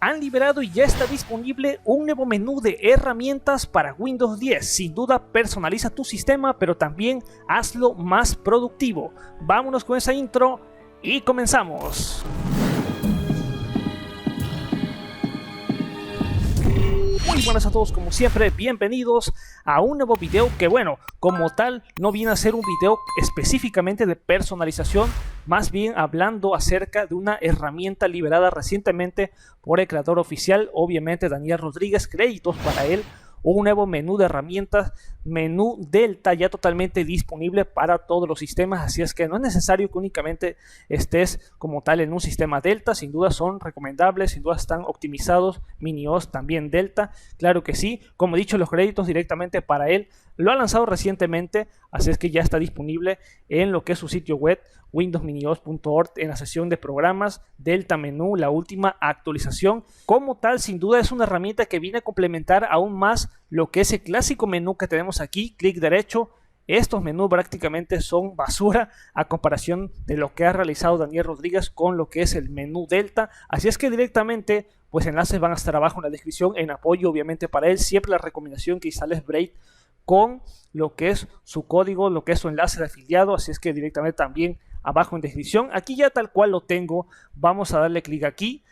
Han liberado y ya está disponible un nuevo menú de herramientas para Windows 10. Sin duda personaliza tu sistema, pero también hazlo más productivo. Vámonos con esa intro y comenzamos. Muy buenas a todos, como siempre, bienvenidos a un nuevo video que, bueno, como tal no viene a ser un video específicamente de personalización, más bien hablando acerca de una herramienta liberada recientemente por el creador oficial, obviamente Daniel Rodríguez. Créditos para él. Un nuevo menú de herramientas, menú Delta, ya totalmente disponible para todos los sistemas, así es que no es necesario que únicamente estés como tal en un sistema Delta. Sin duda son recomendables, sin duda están optimizados. Mini-OS también Delta, claro que sí. Como he dicho, los créditos directamente para él. Lo ha lanzado recientemente, así es que ya está disponible en lo que es su sitio web, windowsminios.org, en la sección de programas, Delta Menú, la última actualización. Como tal, sin duda es una herramienta que viene a complementar aún más lo que es el clásico menú que tenemos aquí, clic derecho. Estos menús prácticamente son basura a comparación de lo que ha realizado Daniel Rodríguez con lo que es el menú Delta. Así es que directamente, pues enlaces van a estar abajo en la descripción, en apoyo obviamente para él. Siempre la recomendación que instales Brave con lo que es su código, lo que es su enlace de afiliado, así es que directamente también abajo en descripción. Aquí ya tal cual lo tengo, vamos a darle clic aquí.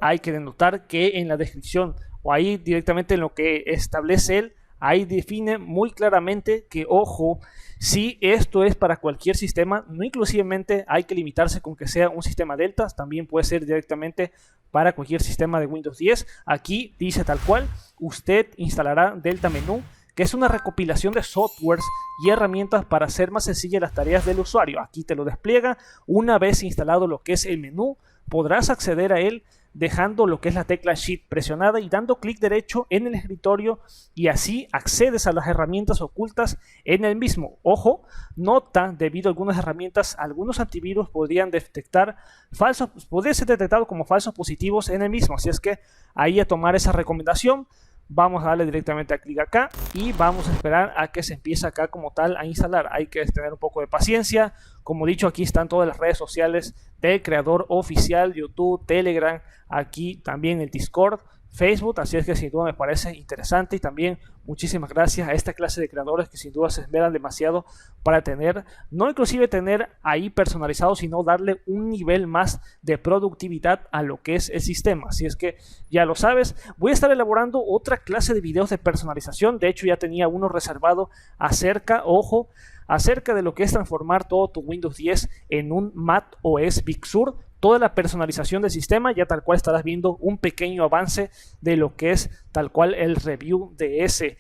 Hay que denotar que en la descripción o ahí directamente en lo que establece él, ahí define muy claramente que, ojo, si esto es para cualquier sistema, no inclusivamente hay que limitarse con que sea un sistema Delta, también puede ser directamente para cualquier sistema de Windows 10. Aquí dice tal cual, usted instalará Delta Menú, que es una recopilación de softwares y herramientas para hacer más sencillas las tareas del usuario. Aquí te lo despliega. Una vez instalado lo que es el menú, podrás acceder a él dejando lo que es la tecla Shift presionada y dando clic derecho en el escritorio, y así accedes a las herramientas ocultas en el mismo. Ojo, nota, debido a algunas herramientas, algunos antivirus podría ser detectado como falsos positivos en el mismo, así es que ahí a tomar esa recomendación. Vamos a darle directamente a clic acá y vamos a esperar a que se empiece acá como tal a instalar. Hay que tener un poco de paciencia. Como dicho, aquí están todas las redes sociales del creador oficial, YouTube, Telegram, aquí también el Discord, Facebook, así es que sin duda me parece interesante. Y también muchísimas gracias a esta clase de creadores que sin duda se esmeran demasiado para tener, no inclusive tener ahí personalizado, sino darle un nivel más de productividad a lo que es el sistema. Así es que ya lo sabes, voy a estar elaborando otra clase de videos de personalización. De hecho ya tenía uno reservado acerca de lo que es transformar todo tu Windows 10 en un macOS Big Sur. Toda la personalización del sistema, ya tal cual estarás viendo un pequeño avance de lo que es tal cual el review de ese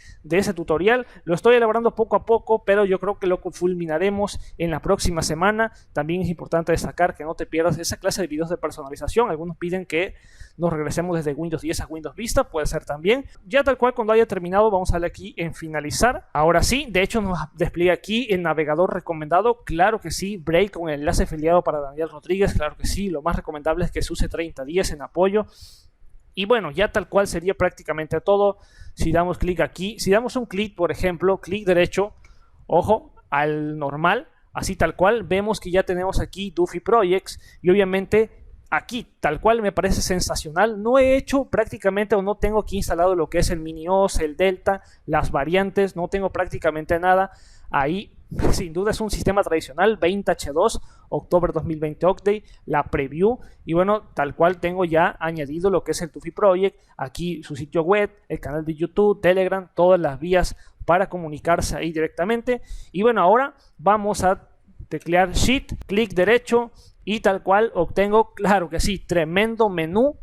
tutorial. Lo estoy elaborando poco a poco, pero yo creo que lo fulminaremos en la próxima semana. También es importante destacar que no te pierdas esa clase de videos de personalización. Algunos piden que nos regresemos desde Windows 10 a Windows Vista, puede ser también. Ya tal cual cuando haya terminado vamos a darle aquí en finalizar. Ahora sí, de hecho nos despliega aquí el navegador recomendado. Claro que sí, Brave con el enlace afiliado para Daniel Rodríguez, claro que sí. Lo más recomendable es que se use 30 días en apoyo. Y bueno, ya tal cual sería prácticamente todo. Si damos clic aquí, si damos un clic, por ejemplo, clic derecho, ojo, al normal, así tal cual, vemos que ya tenemos aquí Duffy Projects y obviamente aquí tal cual me parece sensacional. No he hecho prácticamente o no tengo aquí instalado lo que es el Mini-OS, el Delta, las variantes, no tengo prácticamente nada. Ahí sin duda es un sistema tradicional, 20H2, octubre 2020 update, la preview, y bueno, tal cual tengo ya añadido lo que es el Duffy Project, aquí su sitio web, el canal de YouTube, Telegram, todas las vías para comunicarse ahí directamente. Y bueno, ahora vamos a teclear Shift, clic derecho y tal cual obtengo, claro que sí, tremendo menú,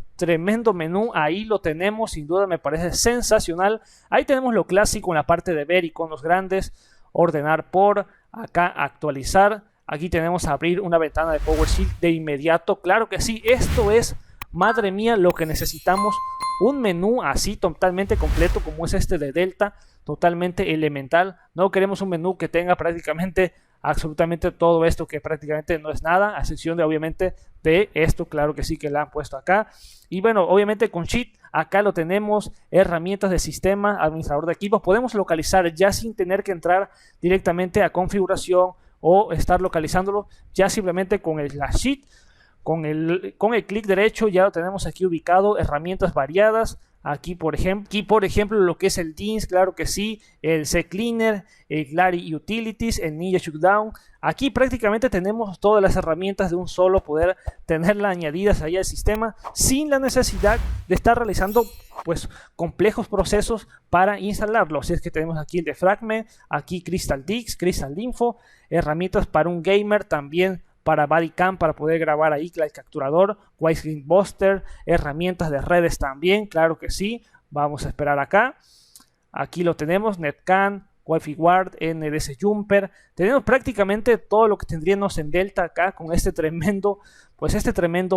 ahí lo tenemos, sin duda me parece sensacional. Ahí tenemos lo clásico en la parte de ver iconos grandes, ordenar por, acá actualizar, aquí tenemos abrir una ventana de PowerShell de inmediato. Claro que sí, esto es, madre mía, lo que necesitamos, un menú así totalmente completo como es este de Delta, totalmente elemental. No queremos un menú que tenga prácticamente absolutamente todo esto que prácticamente no es nada, a excepción de obviamente de esto, claro que sí que la han puesto acá. Y bueno, obviamente con Sheet acá lo tenemos, herramientas de sistema, administrador de equipos, podemos localizar ya sin tener que entrar directamente a configuración o estar localizándolo, ya simplemente con el Sheet con el clic derecho ya lo tenemos aquí ubicado, herramientas variadas. Aquí por ejemplo lo que es el DINS, claro que sí, el CCleaner, el Glary Utilities, el Ninja Shutdown. Aquí prácticamente tenemos todas las herramientas de un solo poder tenerlas añadidas ahí al sistema sin la necesidad de estar realizando pues complejos procesos para instalarlo. Así es que tenemos aquí el Defragment, aquí Crystal Disk, Crystal Info, herramientas para un gamer también, para Bodycam, para poder grabar ahí el capturador, Widescreen Buster, herramientas de redes también, claro que sí. Vamos a esperar acá. Aquí lo tenemos, Netcan, Wi-Fi Guard, NDS Jumper. Tenemos prácticamente todo lo que tendríamos en Delta acá con este tremendo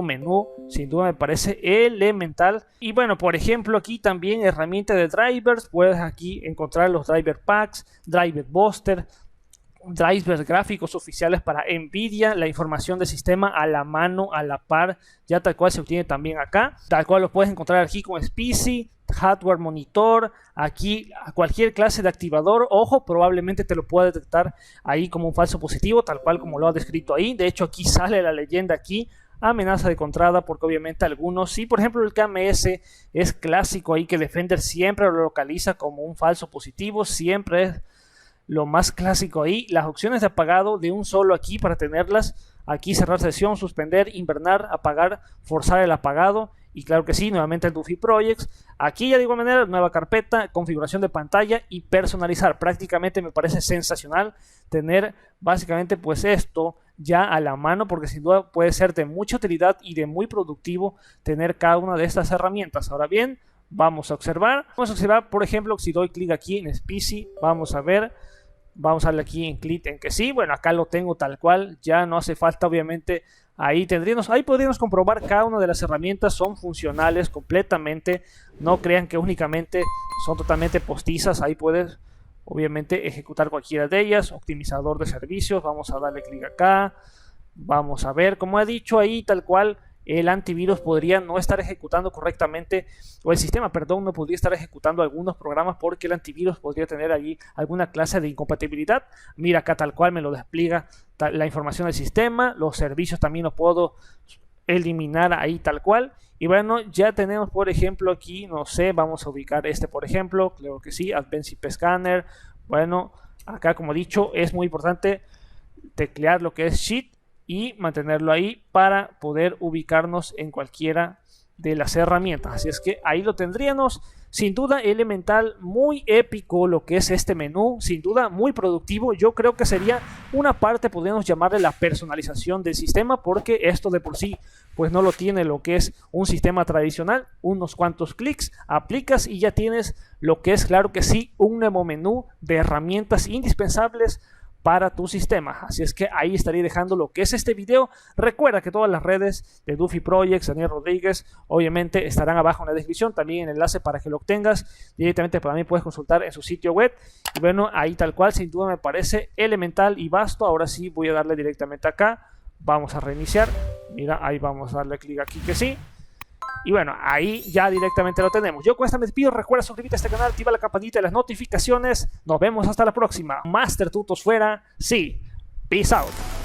menú. Sin duda me parece elemental. Y bueno, por ejemplo aquí también herramienta de drivers. Puedes aquí encontrar los driver packs, driver buster, drivers gráficos oficiales para Nvidia, la información del sistema a la mano, a la par, ya tal cual se obtiene también acá, tal cual lo puedes encontrar aquí con SPICY, hardware monitor, aquí cualquier clase de activador. Ojo, probablemente te lo pueda detectar ahí como un falso positivo, tal cual como lo ha descrito ahí. De hecho aquí sale la leyenda aquí, amenaza de contrada, porque obviamente algunos, sí, por ejemplo el KMS es clásico ahí, que Defender siempre lo localiza como un falso positivo, siempre es lo más clásico ahí. Las opciones de apagado de un solo aquí para tenerlas, aquí cerrar sesión, suspender, invernar, apagar, forzar el apagado. Y claro que sí, nuevamente el Duffy Projects. Aquí ya de igual manera, nueva carpeta, configuración de pantalla y personalizar. Prácticamente me parece sensacional tener básicamente pues esto ya a la mano, porque sin duda puede ser de mucha utilidad y de muy productivo tener cada una de estas herramientas. Ahora bien, vamos a observar, por ejemplo, si doy clic aquí en SPICY, vamos a ver. Vamos a darle aquí en clic en que sí. Bueno, acá lo tengo tal cual. Ya no hace falta, obviamente. Ahí podríamos comprobar cada una de las herramientas. Son funcionales completamente. No crean que únicamente son totalmente postizas. Ahí puedes, obviamente, ejecutar cualquiera de ellas. Optimizador de servicios. Vamos a darle clic acá. Vamos a ver, como he dicho ahí, tal cual. El antivirus podría no estar ejecutando correctamente, o el sistema, perdón, no podría estar ejecutando algunos programas porque el antivirus podría tener allí alguna clase de incompatibilidad. Mira acá tal cual me lo despliega la información del sistema, los servicios también los puedo eliminar ahí tal cual. Y bueno, ya tenemos por ejemplo aquí, no sé, vamos a ubicar este por ejemplo, creo que sí, Advanced IP Scanner. Bueno, acá como he dicho, es muy importante teclear lo que es Shift y mantenerlo ahí para poder ubicarnos en cualquiera de las herramientas. Así es que ahí lo tendríamos. Sin duda elemental, muy épico lo que es este menú, sin duda muy productivo. Yo creo que sería una parte, podríamos llamarle la personalización del sistema, porque esto de por sí pues no lo tiene lo que es un sistema tradicional. Unos cuantos clics, aplicas y ya tienes lo que es, claro que sí, un nuevo menú de herramientas indispensables para tu sistema. Así es que ahí estaré dejando lo que es este video. Recuerda que todas las redes de Duffy Projects, Daniel Rodríguez, obviamente estarán abajo en la descripción. También el enlace para que lo obtengas directamente, para mí puedes consultar en su sitio web. Y bueno, ahí tal cual, sin duda me parece elemental y vasto. Ahora sí voy a darle directamente acá. Vamos a reiniciar. Mira, ahí vamos a darle clic aquí que sí. Y bueno, ahí ya directamente lo tenemos. Yo con esta me despido. Recuerda suscribirte a este canal, activa la campanita de las notificaciones. Nos vemos hasta la próxima. Master Tutos fuera. Sí. Peace out.